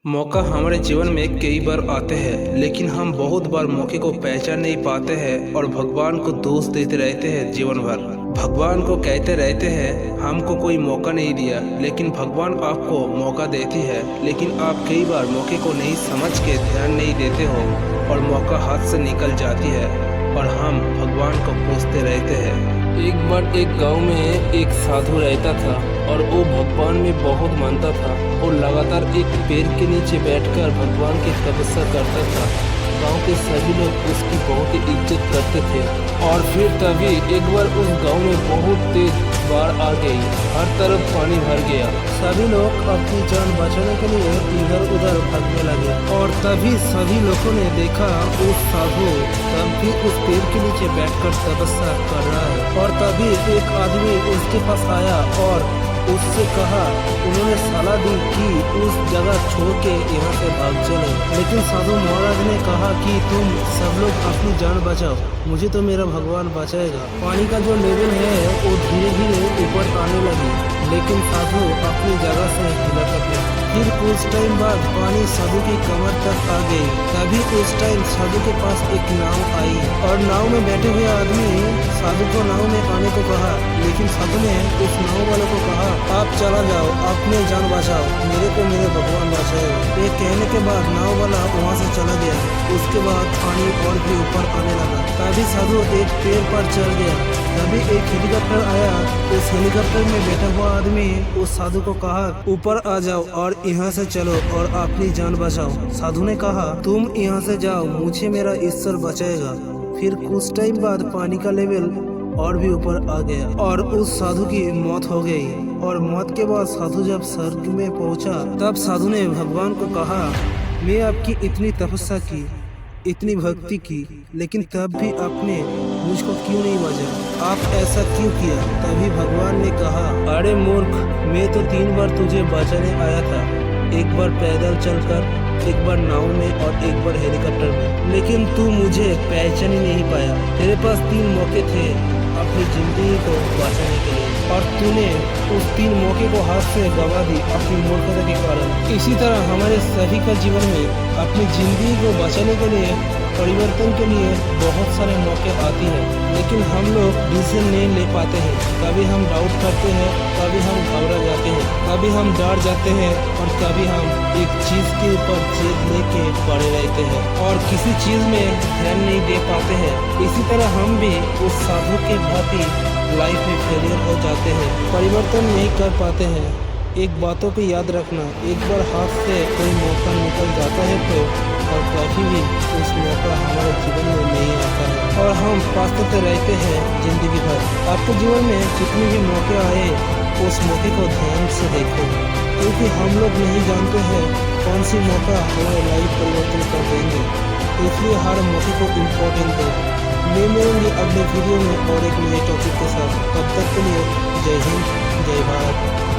मौका हमारे जीवन में कई बार आते हैं, लेकिन हम बहुत बार मौके को पहचान नहीं पाते हैं और भगवान को दोष देते रहते हैं जीवन भर। भगवान को कहते रहते हैं हमको कोई मौका नहीं दिया, लेकिन भगवान आपको मौका देती है, लेकिन आप कई बार मौके को नहीं समझ के ध्यान नहीं देते हो और मौका हाथ से निकल जाती है और हम भगवान को कोसते रहते हैं। एक बार एक गांव में एक साधु रहता था और वो भगवान में बहुत मानता था और लगातार एक पेड़ के नीचे बैठकर भगवान की तपस्या करता था। गांव के सभी लोग उसकी बहुत ही इज्जत करते थे। और फिर तभी एक बार उस गांव में बहुत तेज बाढ़ आ गई, हर तरफ पानी भर गया। सभी लोग अपनी जान बचाने के लिए इधर उधर भागने लगे और तभी सभी लोगों ने देखा उस साधु तब भी उस पेड़ के नीचे बैठकर तपस्या कर रहा है। और तभी एक आदमी उसके पास आया और उससे कहा, उन्होंने सलाह दी कि उस जगह छोड़ के यहाँ से भाग चले, लेकिन साधु महाराज ने कहा कि तुम सब लोग अपनी जान बचाओ, मुझे तो मेरा भगवान बचाएगा। पानी का जो लेवल है वो धीरे धीरे ऊपर आने लगी, लेकिन साधु अपनी जगह से हिला सके। फिर कुछ टाइम बाद पानी साधु की कमर तक आ गई। तभी उस टाइम साधु के पास एक नाव आई और नाव में बैठे हुए आदमी साधु को नाव में आने को कहा, लेकिन साधु ने उस नाव वाले को कहा, आप चला जाओ, अपने जान बचाओ, मेरे को मेरे भगवान बचाएगा। ये कहने के बाद नाव वाला वहाँ से चला गया। उसके बाद पानी और भी ऊपर आने लगा। तभी साधु एक पेड़ पर चढ़ गया। तभी एक हेलीकॉप्टर आया। उस हेलीकॉप्टर में बैठा हुआ आदमी उस साधु को कहा, ऊपर आ जाओ और यहाँ से चलो और अपनी जान बचाओ। साधु ने कहा, तुम यहाँ से जाओ, मुझे मेरा ईश्वर बचाएगा। फिर कुछ टाइम बाद पानी का लेवल और भी ऊपर आ गया और उस साधु की मौत हो गई। और मौत के बाद साधु जब स्वर्ग में पहुंचा, तब साधु ने भगवान को कहा, मैं आपकी इतनी तपस्या की, इतनी भक्ति की, लेकिन तब भी आपने मुझको क्यों नहीं बचाया? आप ऐसा क्यों किया? तभी भगवान ने कहा, अरे मूर्ख, मैं तो 3 बार तुझे बचाने आया था, एक बार पैदल चलकर, एक बार नाव में और एक बार हेलीकॉप्टर में, लेकिन तू मुझे पहचान ही नहीं पाया। तेरे पास 3 मौके थे अपनी जिंदगी को बचाने के लिए और तूने उस 3 मौके को हाथ से गवा दी अपनी मूर्खता के कारण। इसी तरह हमारे सभी का जीवन में अपनी जिंदगी को बचाने के लिए, परिवर्तन के लिए बहुत सारे मौके आती हैं, लेकिन हम लोग डिसीजन नहीं ले पाते हैं। कभी हम डाउट करते हैं, कभी हम घबरा जाते हैं, कभी हम डर जाते हैं और कभी हम एक चीज़ के ऊपर जिद लेके पड़े रहते हैं और किसी चीज़ में ध्यान नहीं दे पाते हैं। इसी तरह हम भी उस साधु के भांति लाइफ में फेलियर हो जाते हैं, परिवर्तन नहीं कर पाते हैं। एक बातों को याद रखना, एक बार हाथ से कोई मौका निकल जाता है तो और कभी भी उस मौका हमारे जीवन में नहीं आता है और हम पछताते रहते हैं जिंदगी भर। आपके जीवन में जितने भी मौके आए, उस मौके को ध्यान से देखो, क्योंकि हम लोग नहीं जानते हैं कौन सी मौका हमारे लाइफ परिवर्तन कर देंगे। इसलिए हर मौके को इम्पोर्टेंट दो। मैं मिलूंगी अगले वीडियो में और एक नए टॉपिक के साथ। तब तक के लिए जय हिंद, जय भारत।